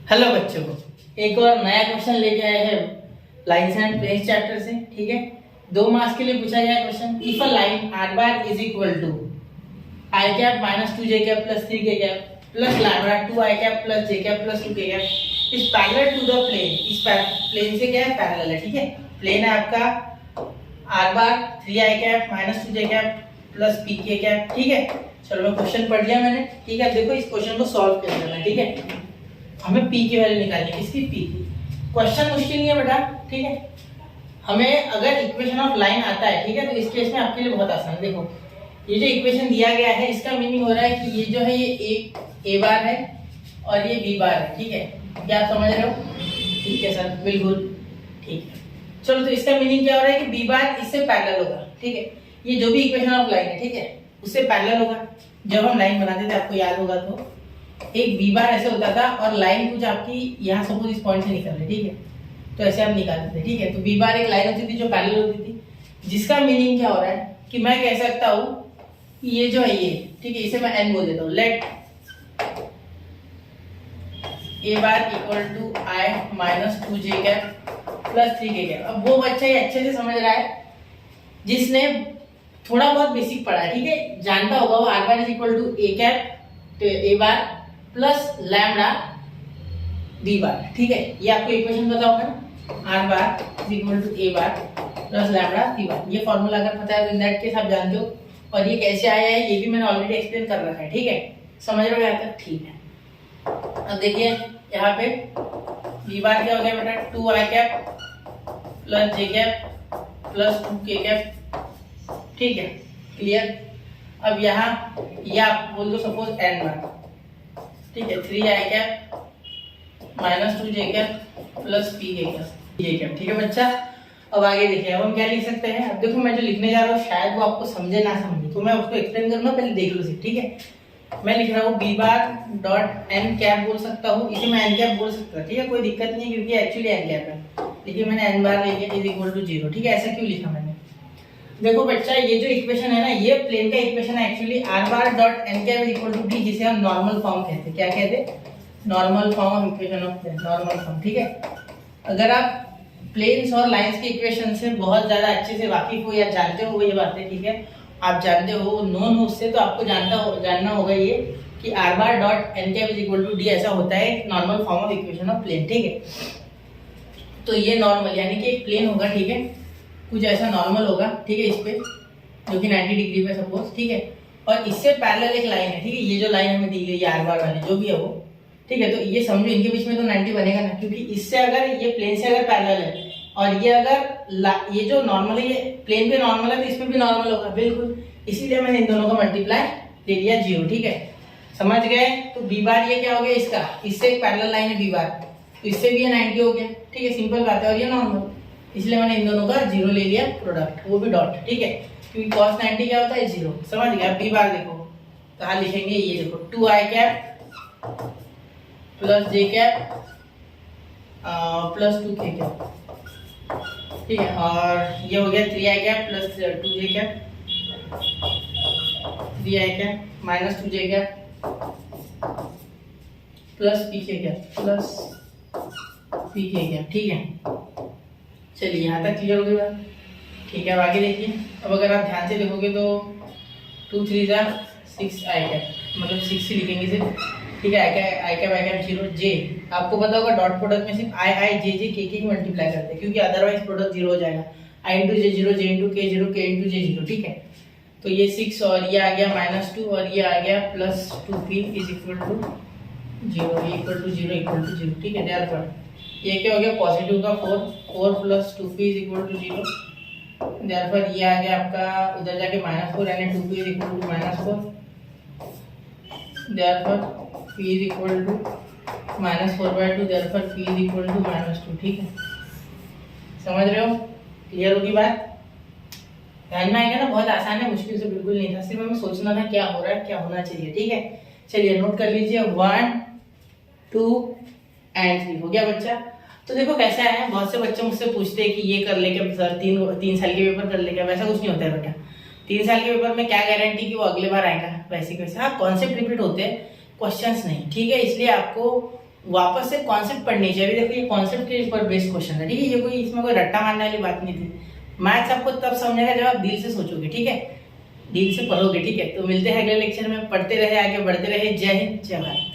Hello बच्चों, एक और नया क्वेश्चन लेके आए हैं लाइन्स एंड प्लेन्स चैप्टर से। ठीक है, 2 मार्क्स के लिए पूछा गया question. If a line r bar is equal to i cap minus 2 j cap plus 3 k cap plus lambda 2 i cap plus j cap plus 2 k cap is parallel to the plane. इस plane से क्या है, parallel है। ठीक है, plane है आपका are bar 3 I cap minus 2 j cap plus P के कैप। ठीक है, चलो मैं क्वेश्चन पढ़ लिया मैंने। ठीक है, देखो इस क्वेश्चन को सॉल्व कर लेना। ठीक है, हमें पी की वैल्यू निकालनी है। किसकी? पी की। क्वेश्चन मुश्किल नहीं है बेटा। ठीक है, हमें अगर इक्वेशन ऑफ लाइन आता है, ठीक है, तो इस केस में आपके लिए बहुत आसान है। देखो ये जो इक्वेशन दिया गया है इसका मीनिंग हो रहा है कि ये जो है ये ए बार है और ये बी बार है। ठीक है, क्या आप समझ रहे हो? ठीक है सर, बिल्कुल ठीक है। चलो, तो इसका मीनिंग क्या हो रहा है कि बी बार इससे पैरेलल होगा। ठीक है, ये जो भी इक्वेशन ऑफ लाइन है, ठीक है, उससे पैरेलल होगा। जब हम लाइन बनाते थे, आपको याद होगा, तो एक बी बार ऐसे होता था और लाइन कुछ आपकी यहाँ सपोज इस पॉइंट से निकल रही है। ठीक है, तो ऐसे आप निकालते थे। ठीक है, तो बी बार एक लाइन होती थी जो पैरेलल होती थी, जिसका मीनिंग क्या हो रहा है कि मैं कह सकता हूँ कि ये जो है ये, ठीक है, इसे मैं एन बोल देता हूँ। Let a bar equal to i minus 2 j cap plus 3 k cap. अब वो बच्चा ये अच्छे से समझ रहा है जिसने थोड़ा बहुत बेसिक पढ़ा है। ठीक है, जानता होगा वो r bar is equal to a cap, तो a bar plus lambda b bar. ठीक है, ये आपको इक्वेशन पता होगा ना, r bar is equal to a bar plus lambda b bar. ये फॉर्मूला अगर पता है तो इन दैट केस आप जानते हो। और ये कैसे आया है ये भी मैंने ऑलरेडी एक्सप्लेन कर रखा है। ठीक है, समझ रहे हो यहाँ तक? ठीक है, अब देखिए यहाँ पे बी बार क्या हो गया बेटा, 2 i cap plus j cap plus 2 k cap. ठीक है, क्लियर। अब यहाँ ये आप बोल दो सपोज एन बार। ठीक है, 3 आई cap minus 2 j cap plus P के कैप। ठीक है बच्चा, अब आगे देखिए, अब हम क्या लिख सकते हैं। अब देखो मैं जो लिखने जा रहा हूँ शायद वो आपको समझे ना समझे, तो मैं उसको एक्सप्लेन करूंगा, पहले देख लो सिर्फ। ठीक है, मैं लिख रहा हूँ b bar dot n cap बोल सकता हूँ, इसे मैं एन कैप बोल सकता हूँ। ठीक है, कोई दिक्कत नहीं है क्योंकि एक्चुअली एन कैप है। देखिए मैंने एन बार लेके इज इक्वल टू 0। ठीक है, ऐसा क्यों लिखा मैंने? देखो बच्चा, ये जो इक्वेशन है ना, ये प्लेन का इक्वेशन है actually. R bar dot n cap is equal to d, जिसे हम नॉर्मल फॉर्म कहते हैं। क्या कहते हैं? Normal form of equation of plane, normal form. ठीक है, अगर आप प्लेन्स और लाइंस के इक्वेशन से बहुत ज्यादा अच्छे से वाकिफ हो या जानते हो ये बातें, ठीक है, आप जानते हो, नोन हो उससे, तो आपको जानना होगा ये कि r bar dot n cap is equal to d ऐसा होता है, normal form of equation of plane. ठीक है, तो ये नॉर्मल यानी कि एक प्लेन होगा। ठीक है, कुछ ऐसा नॉर्मल होगा। ठीक है, इस पे जो कि 90 डिग्री पे सपोज। ठीक है, और इससे पैरेलल एक लाइन है। ठीक है, ये जो लाइन हमें दी गई है आर बार वाली जो भी है वो, ठीक है, तो ये समझो इनके बीच में तो 90 बनेगा ना, क्योंकि इससे अगर ये प्लेन से अगर पैरेलल है और ये अगर ये जो नॉर्मल है ये प्लेन पे नॉर्मल है तो इस पे भी नॉर्मल होगा, बिल्कुल। इसीलिए मैंने इन दोनों का मल्टीप्लाई ले लिया 0। ठीक है, समझ गए? तो बी बार ये क्या हो गया इसका, इससे एक पैरेलल लाइन है बी बार, तो इससे भी ये 90 हो गया। ठीक है, सिंपल बात है, और ये नॉर्मल, इसलिए मैंने इन दोनों का 0 ले लिया प्रोडक्ट, वो भी डॉट। ठीक है, क्योंकि cos 90 क्या होता है 0। समझ गया? बी बार देखो कहाँ लिखेंगे, ये देखो 2 i cap plus j cap plus 2 k cap. ठीक है, और ये हो गया 3 आई कैप प्लस 2 जे कैप, 3 आई cap minus 2 j cap plus P के कैप प्लस पी के कैप। ठीक है, चलिए यहाँ तक क्लियर हो गई बात। ठीक है, अब आगे देखिए। अब अगर आप ध्यान से देखोगे तो 2 3 जा 6 आई कैप, मतलब 6 से लिखेंगे सिर्फ। ठीक है, आई कैप 0 जे, आपको पता होगा डॉट प्रोडक्ट में सिर्फ आई जे के की मल्टीप्लाई करते हैं, क्योंकि अदरवाइज प्रोडक्ट 0 हो जाएगा। आई इंटू जे 0, जे इंटू के 0, के इंटू जे 0। ठीक है, तो ये 6 और ये आ गया -2 और ये आ गया plus 2p is equal to 0, equal to 0 equal to 0। ठीक है, देयरफॉर ये क्या हो गया, पॉजिटिव का 4 plus 2p is equal to 0। Therefore ये आ गया आपका उधर जाके -4 यानी 2p is equal to -4। Therefore p is equal to -4/2, therefore p is equal to -2। ठीक है, समझ रहे हो? क्लियर होगी बात? ध्यान में आएगा ना, बहुत आसान है, मुश्किल से बिल्कुल नहीं था, सिर्फ हमें सोचना था क्या हो रहा है, क्या होना चाहिए। ठीक है, चलिए नोट कर लीजिए 1 2 एंड 3 हो गया बच्चा। तो देखो कैसा है, बहुत से बच्चे मुझसे पूछते हैं कि ये कर ले क्या सर, 3 साल के पेपर कर ले क्या? वैसा कुछ नहीं होता है बेटा। 3 साल के पेपर में क्या गारंटी कि वो अगले बार आएगा, वैसे कैसे। हाँ, कॉन्सेप्ट रिपीट होते हैं, क्वेश्चंस नहीं। ठीक है, इसलिए आपको वापस से कॉन्सेप्ट पढ़नी चाहिए। अभी देखो ये कॉन्सेप्ट के ऊपर बेस्ड क्वेश्चन है, ठीक है, ये कोई इसमें कोई रट्टा मारने वाली बात नहीं थी। मैथ्स आपको तब समझेगा जब आप दिल से सोचोगे, ठीक है, दिल से पढ़ोगे, ठीक है। तो मिलते हैं अगले लेक्चर में, पढ़ते रहे, आगे बढ़ते रहे। जय हिंद, जय भारत।